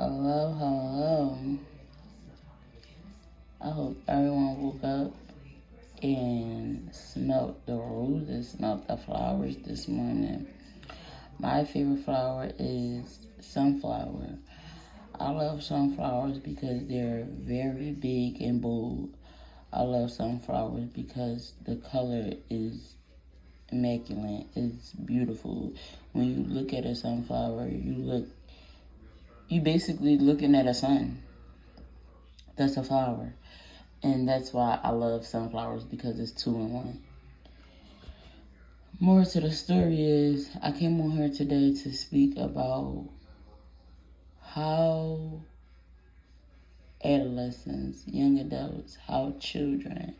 Hello, hello. I hope everyone woke up and smelled the roses, smelled the flowers this morning. My favorite flower is sunflower. I love sunflowers because they're very big and bold. I love sunflowers because the color is immaculate. It's beautiful. When you look at a sunflower, you basically looking at a sun. That's a flower. And that's why I love sunflowers, because it's two in one. More to the story is I came on here today to speak about how adolescents, young adults, how children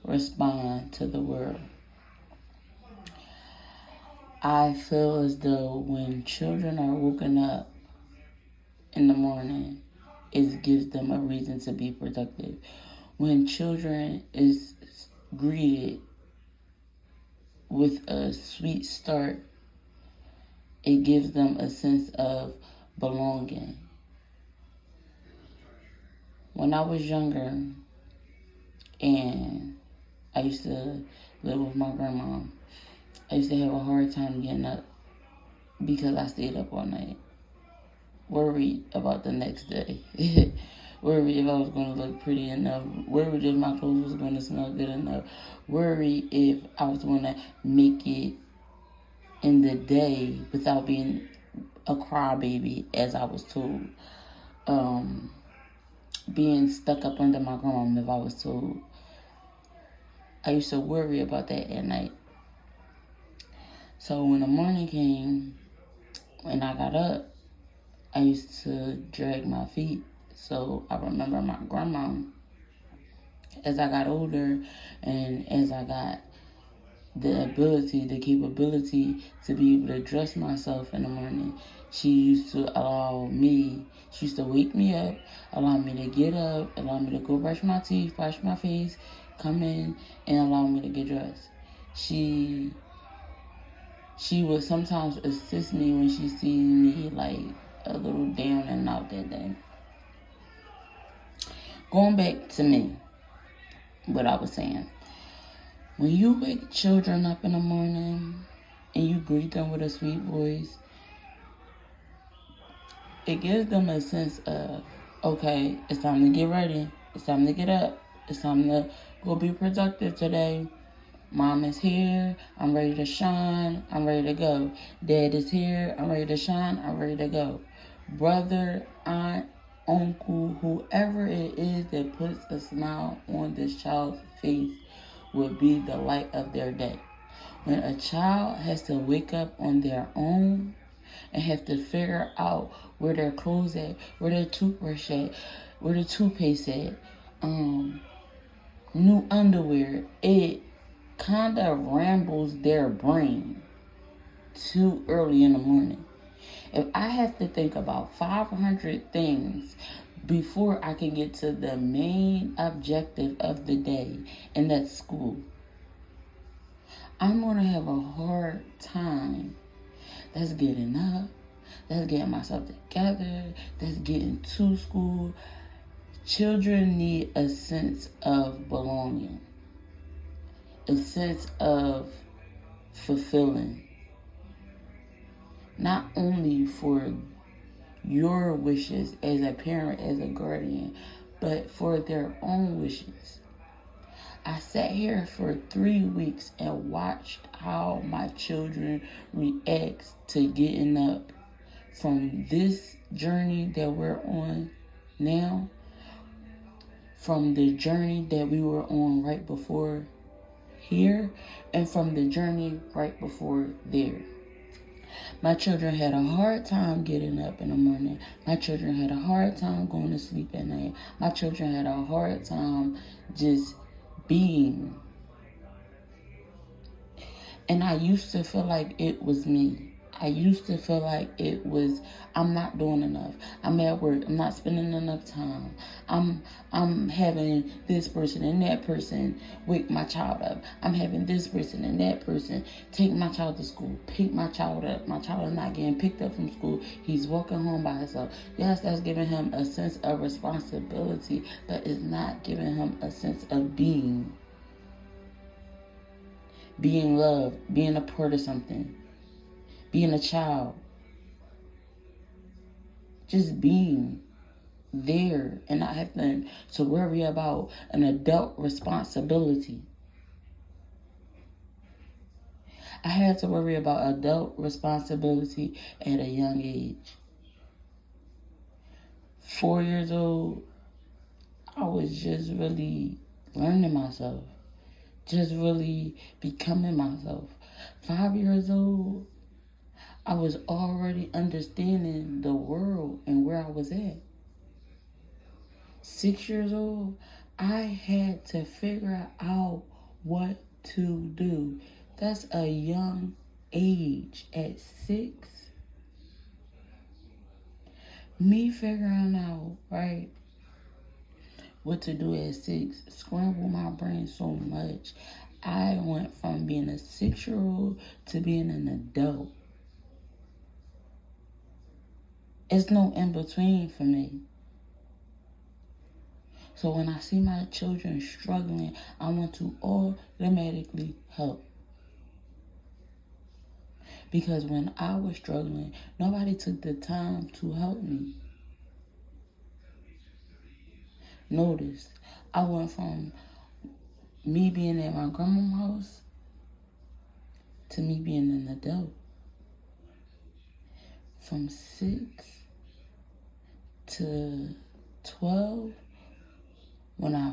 respond to the world. I feel as though when children are woken up in the morning, it gives them a reason to be productive. When children is greeted with a sweet start, it gives them a sense of belonging. When I was younger and I used to live with my grandma, I used to have a hard time getting up because I stayed up all night, worried about the next day, worried if I was going to look pretty enough, worried if my clothes was going to smell good enough, worried if I was going to make it in the day without being a crybaby, as I was told. Being stuck up under my grandma, if I was told. I used to worry about that at night. So when the morning came, when I got up, I used to drag my feet. So I remember my grandma, as I got older and as I got the capability to be able to dress myself in the morning, she used to she used to wake me up, allow me to get up, allow me to go brush my teeth, wash my face, come in, and allow me to get dressed. She would sometimes assist me when she seen me like a little down and out that day. Going back to me, what I was saying. When you wake children up in the morning and you greet them with a sweet voice, it gives them a sense of, okay, it's time to get ready. It's time to get up. It's time to go be productive today. Mom is here. I'm ready to shine. I'm ready to go. Dad is here. I'm ready to shine. I'm ready to go. Brother, aunt, uncle, whoever it is that puts a smile on this child's face will be the light of their day. When a child has to wake up on their own and have to figure out where their clothes at, where their toothbrush at, where the toothpaste at, new underwear, it kind of rambles their brain too early in the morning. If I have to think about 500 things before I can get to the main objective of the day, and that's school, I'm going to have a hard time. That's getting up, that's getting myself together, that's getting to school. Children need a sense of belonging, a sense of fulfilling, not only for your wishes as a parent, as a guardian, but for their own wishes. I sat here for 3 weeks and watched how my children react to getting up from this journey that we're on now, from the journey that we were on right before here, and from the journey right before there. My children had a hard time getting up in the morning. My children had a hard time going to sleep at night. My children had a hard time just being. And I used to feel like it was me. I I used to feel like it was, I'm not doing enough. I'm at work. I'm not spending enough time. I'm having this person and that person wake my child up. I'm having this person and that person take my child to school, pick my child up. My child is not getting picked up from school. He's walking home by himself. Yes, that's giving him a sense of responsibility, but it's not giving him a sense of being loved, being a part of something, being a child, just being there and not having to worry about an adult responsibility. I had to worry about adult responsibility at a young age. 4 years old, I was just really learning myself, just really becoming myself. 5 years old, I was already understanding the world and where I was at. 6 years old, I had to figure out what to do. That's a young age. At 6, me figuring out, right, what to do at 6 scrambled my brain so much. I went from being a 6-year-old to being an adult. It's no in between for me. So when I see my children struggling, I want to automatically help. Because when I was struggling, nobody took the time to help me. Notice, I went from me being at my grandma's house to me being an adult. From 6 to 12, when I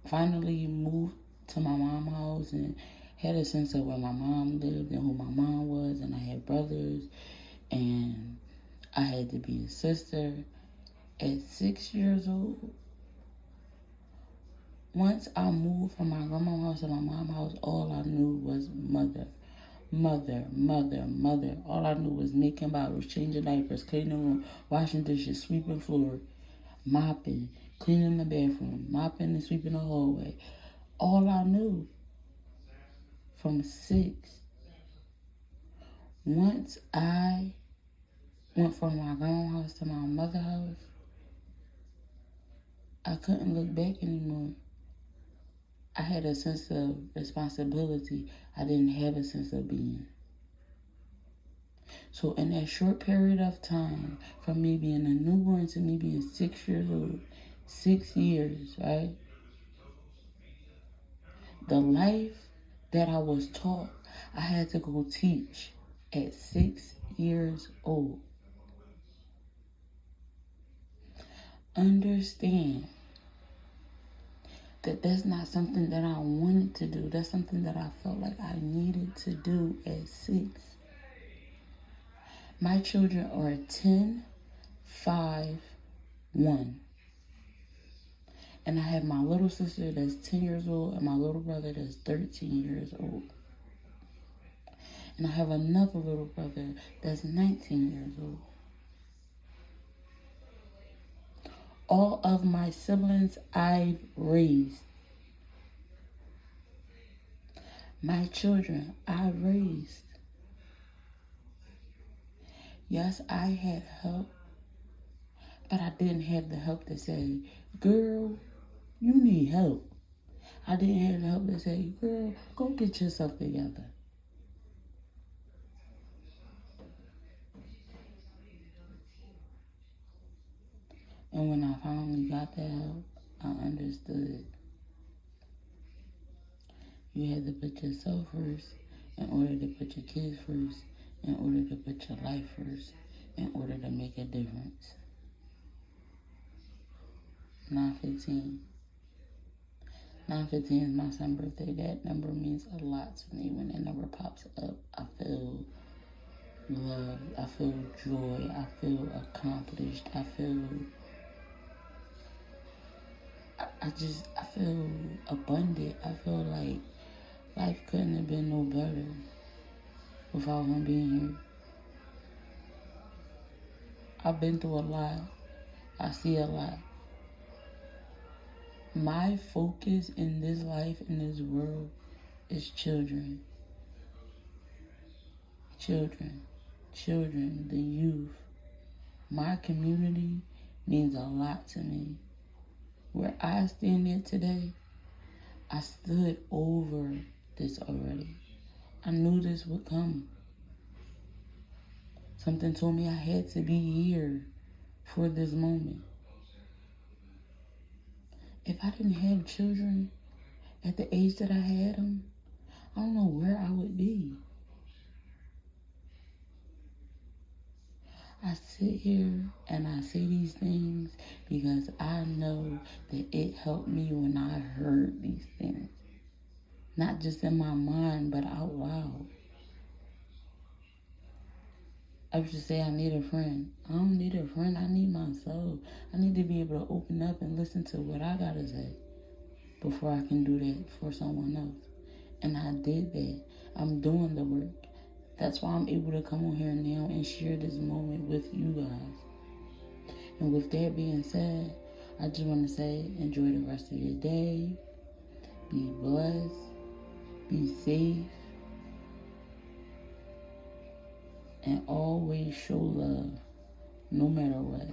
finally moved to my mom's house and had a sense of where my mom lived and who my mom was, and I had brothers, and I had to be a sister. At 6 years old, once I moved from my grandma's house to my mom's house, all I knew was mother. Mother, mother, mother. All I knew was making bottles, changing diapers, cleaning the room, washing dishes, sweeping floor, mopping, cleaning the bathroom, mopping and sweeping the hallway. All I knew from 6. Once I went from my grandma's house to my mother's house, I couldn't look back anymore. I had a sense of responsibility. I didn't have a sense of being. So in that short period of time, from me being a newborn to me being 6 years old, 6 years, right? The life that I was taught, I had to go teach at 6 years old. Understand that that's not something that I wanted to do. That's something that I felt like I needed to do at 6. My children are 10, 5, 1. And I have my little sister that's 10 years old and my little brother that's 13 years old. And I have another little brother that's 19 years old. All of my siblings I've raised. My children I raised. Yes, I had help, but I didn't have the help to say, girl, you need help. I didn't have the help to say, girl, go get yourself together. And when I finally got that help, I understood. You had to put yourself first in order to put your kids first, in order to put your life first, in order to make a difference. 9/15. 9/15 is my son's birthday. That number means a lot to me. When that number pops up, I feel love. I feel joy. I feel accomplished. I feel abundant. I feel like life couldn't have been no better without him being here. I've been through a lot. I see a lot. My focus in this life, in this world, is children. Children, the youth. My community means a lot to me. Where I stand at today, I stood over this already. I knew this would come. Something told me I had to be here for this moment. If I didn't have children at the age that I had them, I don't know where I would be. I sit here and I say these things because I know that it helped me when I heard these things. Not just in my mind, but out loud. I used to say I need a friend. I don't need a friend. I need myself. I need to be able to open up and listen to what I gotta say before I can do that for someone else. And I did that. I'm doing the work. That's why I'm able to come on here now and share this moment with you guys. And with that being said, I just want to say enjoy the rest of your day. Be blessed. Be safe. And always show love, no matter what.